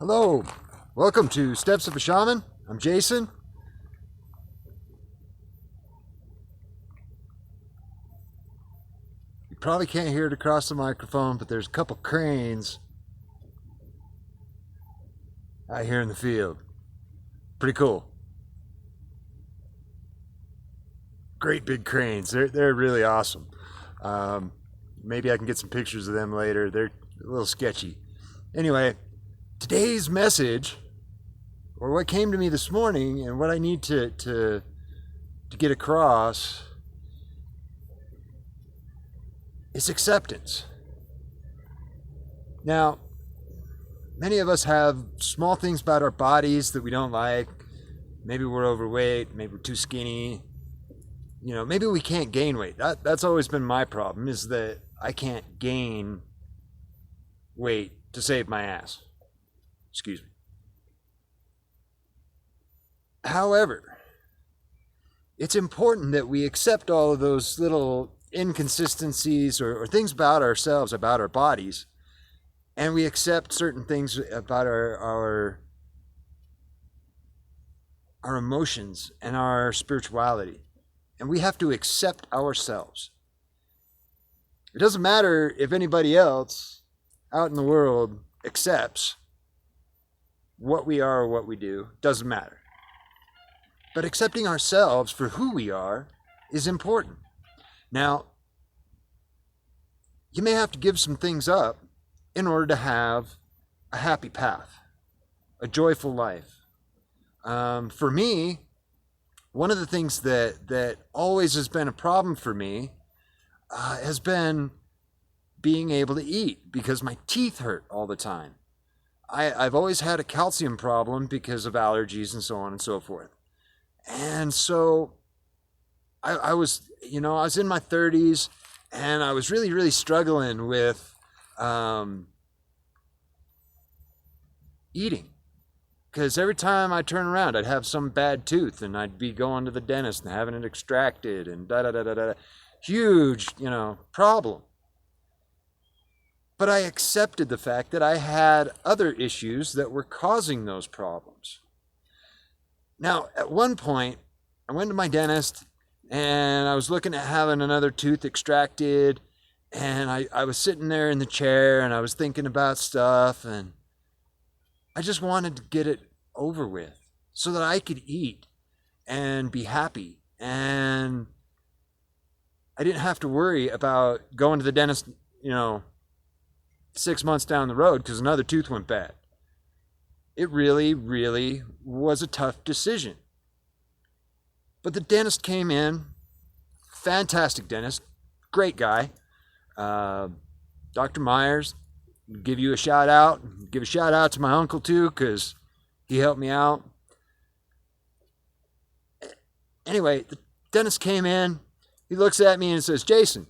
Hello, welcome to Steps of a Shaman. I'm Jason. You probably can't hear it across the microphone, but there's a couple cranes out here in the field. Pretty cool. Great big cranes. They're really awesome. Maybe I can get some pictures of them later. They're a little sketchy. Anyway, today's message, or what came to me this morning, and what I need to get across, is acceptance. Now, many of us have small things about our bodies that we don't like. Maybe we're overweight, maybe we're too skinny. You know, maybe we can't gain weight. That's always been my problem, is that I can't gain weight to save my ass. Excuse me. However, it's important that we accept all of those little inconsistencies or things about ourselves, about our bodies, and we accept certain things about our emotions and our spirituality. And we have to accept ourselves. It doesn't matter if anybody else out in the world accepts what we are or what we do. Doesn't matter. But accepting ourselves for who we are is important. Now, you may have to give some things up in order to have a happy path, a joyful life. For me, one of the things that always has been a problem for me has been being able to eat, because my teeth hurt all the time. I've always had a calcium problem because of allergies and so on and so forth. And so I was in my 30s, and I was really struggling with eating. Because every time I turn around, I'd have some bad tooth, and I'd be going to the dentist and having it extracted, and da-da-da-da-da. Huge, problem. But I accepted the fact that I had other issues that were causing those problems. Now, at one point, I went to my dentist, and I was looking at having another tooth extracted, and I was sitting there in the chair, and I was thinking about stuff, and I just wanted to get it over with so that I could eat and be happy. And I didn't have to worry about going to the dentist, 6 months down the road because another tooth went bad. It really was a tough decision. But the dentist came in, fantastic dentist, great guy. Dr. Myers, give you a shout out. Give a shout out to my uncle too, because he helped me out. Anyway, the dentist came in. He looks at me and says, "Jason,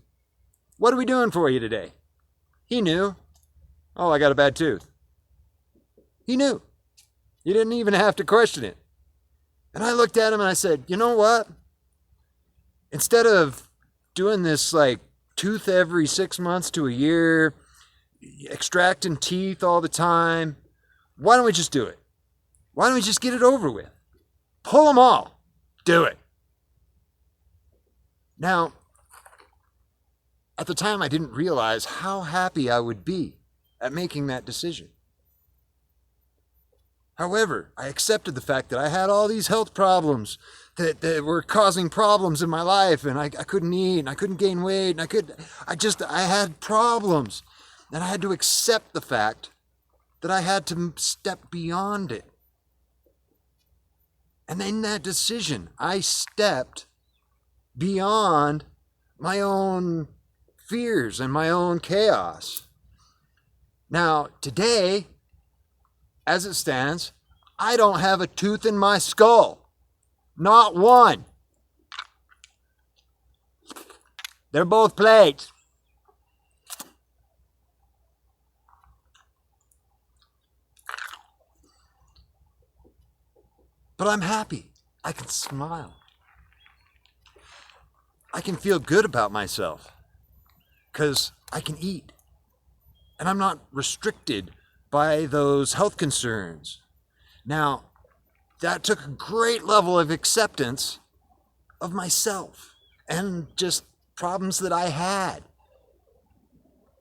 what are we doing for you today?" He knew. Oh, I got a bad tooth. He knew. You didn't even have to question it. And I looked at him and I said, "You know what? Instead of doing this tooth every 6 months to a year, extracting teeth all the time, why don't we just do it? Why don't we just get it over with? Pull them all. Do it." Now, at the time, I didn't realize how happy I would be at making that decision. However, I accepted the fact that I had all these health problems that were causing problems in my life, and I couldn't eat, and I couldn't gain weight, and I had problems. And I had to accept the fact that I had to step beyond it. And in that decision, I stepped beyond my own fears and my own chaos. Now, today, as it stands, I don't have a tooth in my skull. Not one. They're both plates. But I'm happy. I can smile. I can feel good about myself because I can eat. And I'm not restricted by those health concerns. Now, that took a great level of acceptance of myself and just problems that I had.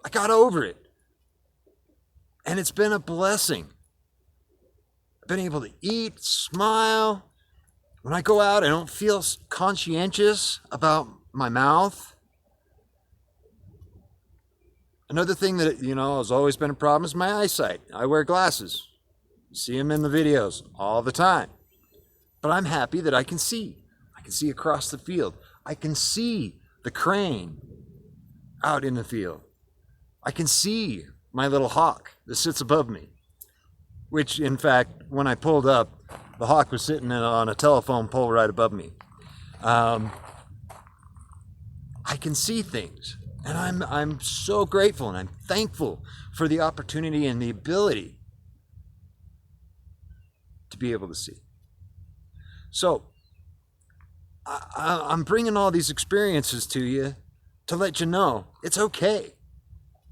I got over it. And it's been a blessing. I've been able to eat, smile. When I go out, I don't feel conscientious about my mouth. Another thing that, has always been a problem is my eyesight. I wear glasses. You see them in the videos all the time. But I'm happy that I can see. I can see across the field. I can see the crane out in the field. I can see my little hawk that sits above me, which, in fact, when I pulled up, the hawk was sitting on a telephone pole right above me. I can see things, and I'm so grateful and I'm thankful for the opportunity and the ability to be able to see. So, I'm bringing all these experiences to you to let you know it's okay.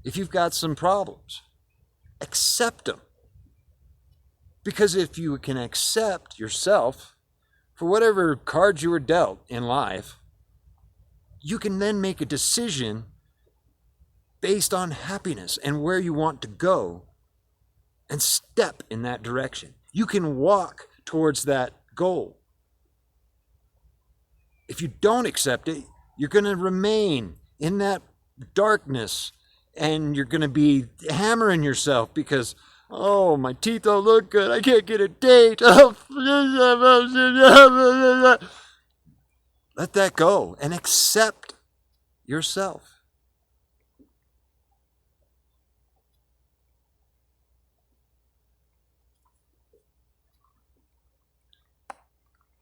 If you've got some problems, accept them. Because if you can accept yourself for whatever cards you were dealt in life, you can then make a decision based on happiness and where you want to go and step in that direction. You can walk towards that goal. If you don't accept it, you're going to remain in that darkness and you're going to be hammering yourself because, oh, my teeth don't look good. I can't get a date. Let that go and accept yourself.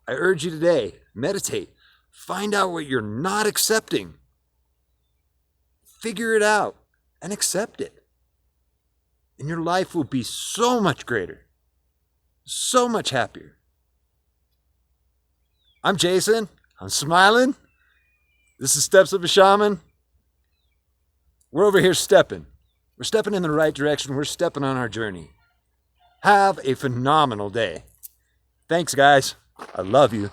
I urge you today, meditate. Find out what you're not accepting. Figure it out and accept it. And your life will be so much greater, so much happier. I'm Jason. I'm smiling. This is Steps of a Shaman. We're over here stepping. We're stepping in the right direction. We're stepping on our journey. Have a phenomenal day. Thanks, guys. I love you.